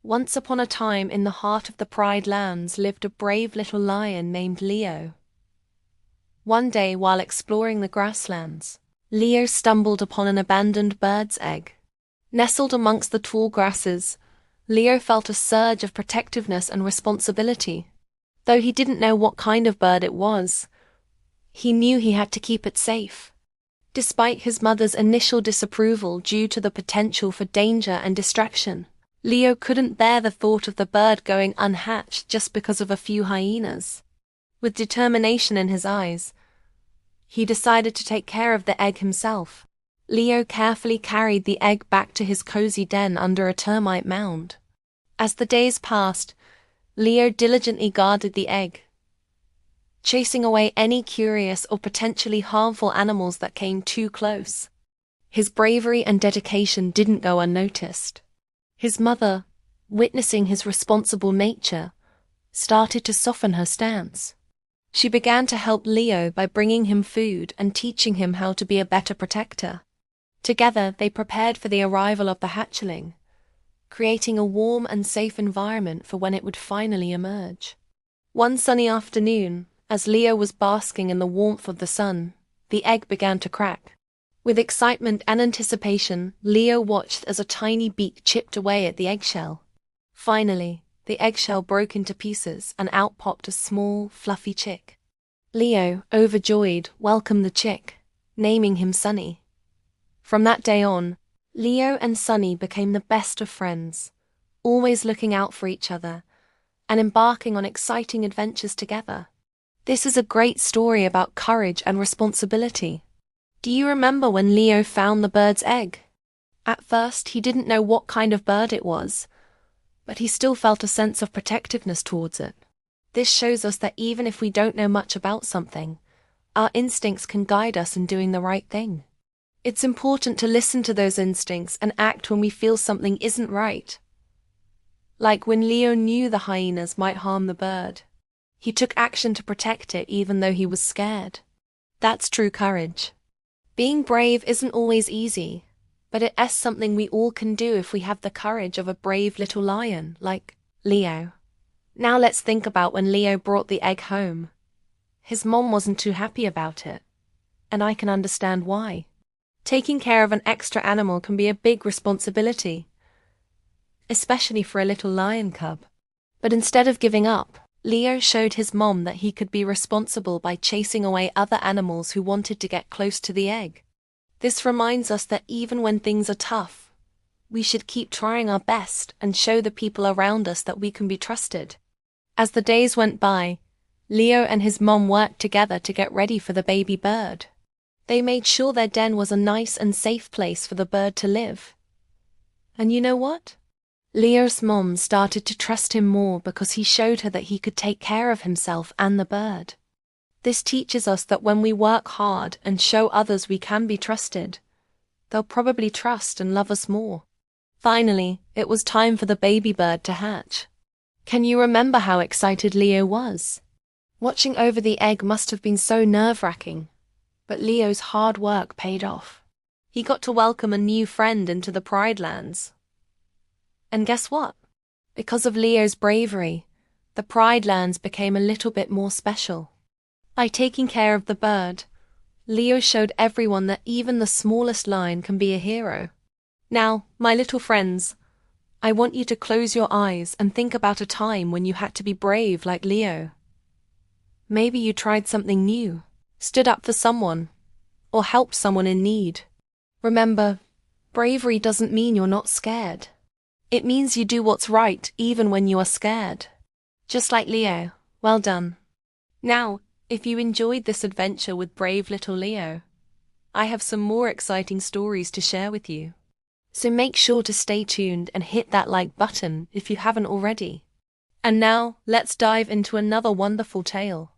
Once upon a time in the heart of the Pride Lands lived a brave little lion named Leo. One day while exploring the grasslands, Leo stumbled upon an abandoned bird's egg. Nestled amongst the tall grasses, Leo felt a surge of protectiveness and responsibility. Though he didn't know what kind of bird it was, he knew he had to keep it safe. Despite his mother's initial disapproval due to the potential for danger and distraction, Leo couldn't bear the thought of the bird going unhatched just because of a few hyenas. With determination in his eyes, he decided to take care of the egg himself. Leo carefully carried the egg back to his cozy den under a termite mound. As the days passed, Leo diligently guarded the egg, chasing away any curious or potentially harmful animals that came too close. His bravery and dedication didn't go unnoticed. His mother, witnessing his responsible nature, started to soften her stance. She began to help Leo by bringing him food and teaching him how to be a better protector. Together, they prepared for the arrival of the hatchling, creating a warm and safe environment for when it would finally emerge. One sunny afternoon, as Leo was basking in the warmth of the sun, the egg began to crack. With excitement and anticipation, Leo watched as a tiny beak chipped away at the eggshell. Finally, the eggshell broke into pieces and out popped a small, fluffy chick. Leo, overjoyed, welcomed the chick, naming him Sunny. From that day on, Leo and Sunny became the best of friends, always looking out for each other and embarking on exciting adventures together. This is a great story about courage and responsibility. Do you remember when Leo found the bird's egg? At first, he didn't know what kind of bird it was, but he still felt a sense of protectiveness towards it. This shows us that even if we don't know much about something, our instincts can guide us in doing the right thing. It's important to listen to those instincts and act when we feel something isn't right. Like when Leo knew the hyenas might harm the bird, he took action to protect it even though he was scared. That's true courage. Being brave isn't always easy, but it is something we all can do if we have the courage of a brave little lion, like Leo. Now let's think about when Leo brought the egg home. His mom wasn't too happy about it, and I can understand why. Taking care of an extra animal can be a big responsibility, especially for a little lion cub. But instead of giving up, Leo showed his mom that he could be responsible by chasing away other animals who wanted to get close to the egg. This reminds us that even when things are tough, we should keep trying our best and show the people around us that we can be trusted. As the days went by, Leo and his mom worked together to get ready for the baby bird. They made sure their den was a nice and safe place for the bird to live. And you know what? Leo's mom started to trust him more because he showed her that he could take care of himself and the bird. This teaches us that when we work hard and show others we can be trusted, they'll probably trust and love us more. Finally, it was time for the baby bird to hatch. Can you remember how excited Leo was? Watching over the egg must have been so nerve-wracking, but Leo's hard work paid off. He got to welcome a new friend into the Pride Lands. And guess what? Because of Leo's bravery, the Pride Lands became a little bit more special. By taking care of the bird, Leo showed everyone that even the smallest lion can be a hero. Now, my little friends, I want you to close your eyes and think about a time when you had to be brave like Leo. Maybe you tried something new, stood up for someone, or helped someone in need. Remember, bravery doesn't mean you're not scared. It means you do what's right even when you are scared. Just like Leo, well done. Now, if you enjoyed this adventure with brave little Leo, I have some more exciting stories to share with you. So make sure to stay tuned and hit that like button if you haven't already. And now, let's dive into another wonderful tale.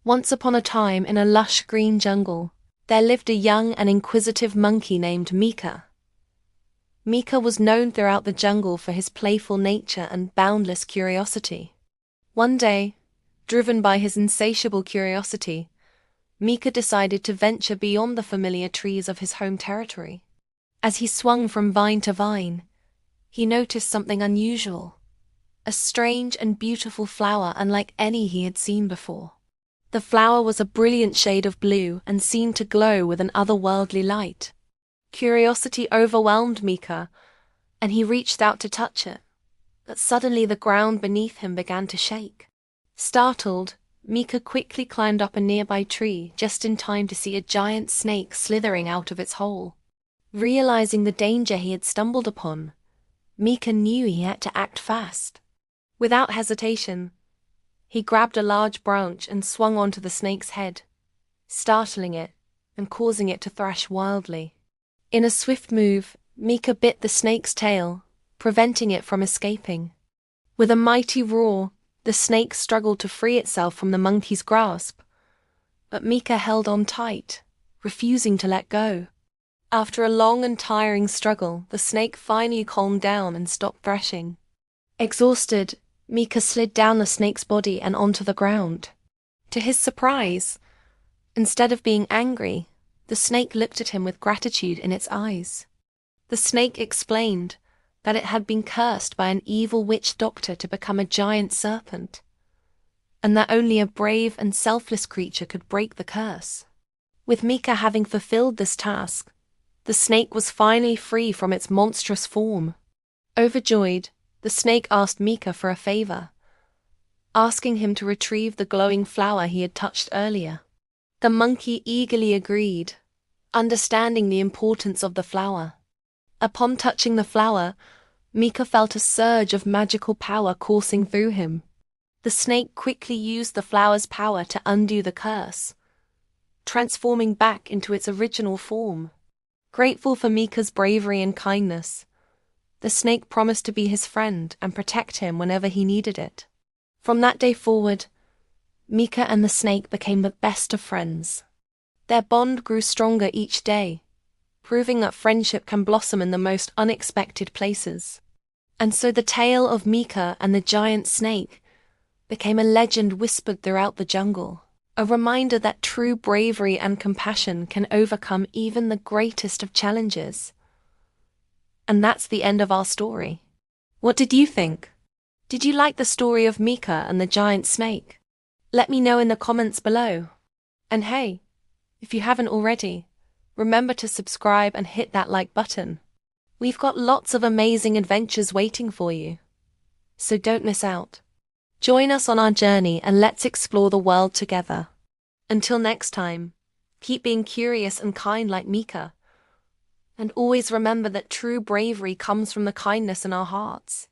Once upon a time in a lush green jungle, there lived a young and inquisitive monkey named Mika. Mika was known throughout the jungle for his playful nature and boundless curiosity. One day, driven by his insatiable curiosity, Mika decided to venture beyond the familiar trees of his home territory. As he swung from vine to vine, he noticed something unusual. a strange and beautiful flower unlike any he had seen before. The flower was a brilliant shade of blue and seemed to glow with an otherworldly light. Curiosity overwhelmed Mika, and he reached out to touch it, but suddenly the ground beneath him began to shake. Startled, Mika quickly climbed up a nearby tree just in time to see a giant snake slithering out of its hole. Realizing the danger he had stumbled upon, Mika knew he had to act fast. Without hesitation, he grabbed a large branch and swung onto the snake's head, startling it and causing it to thrash wildly. In a swift move, Mika bit the snake's tail, preventing it from escaping. With a mighty roar, the snake struggled to free itself from the monkey's grasp, but Mika held on tight, refusing to let go. After a long and tiring struggle, the snake finally calmed down and stopped thrashing. Exhausted, Mika slid down the snake's body and onto the ground. To his surprise, instead of being angry, the snake looked at him with gratitude in its eyes. The snake explained that it had been cursed by an evil witch doctor to become a giant serpent, and that only a brave and selfless creature could break the curse. With Mika having fulfilled this task, the snake was finally free from its monstrous form. Overjoyed, the snake asked Mika for a favor, asking him to retrieve the glowing flower he had touched earlier. The monkey eagerly agreed, understanding the importance of the flower. Upon touching the flower, Mika felt a surge of magical power coursing through him. The snake quickly used the flower's power to undo the curse, transforming back into its original form. Grateful for Mika's bravery and kindness, the snake promised to be his friend and protect him whenever he needed it. From that day forward, Mika and the snake became the best of friends. Their bond grew stronger each day, proving that friendship can blossom in the most unexpected places. And so the tale of Mika and the giant snake became a legend whispered throughout the jungle, a reminder that true bravery and compassion can overcome even the greatest of challenges. And that's the end of our story. What did you think? Did you like the story of Mika and the giant snake? Let me know in the comments below. And hey, if you haven't already, remember to subscribe and hit that like button. We've got lots of amazing adventures waiting for you, so don't miss out. Join us on our journey and let's explore the world together. Until next time, keep being curious and kind like Mika. And always remember that true bravery comes from the kindness in our hearts.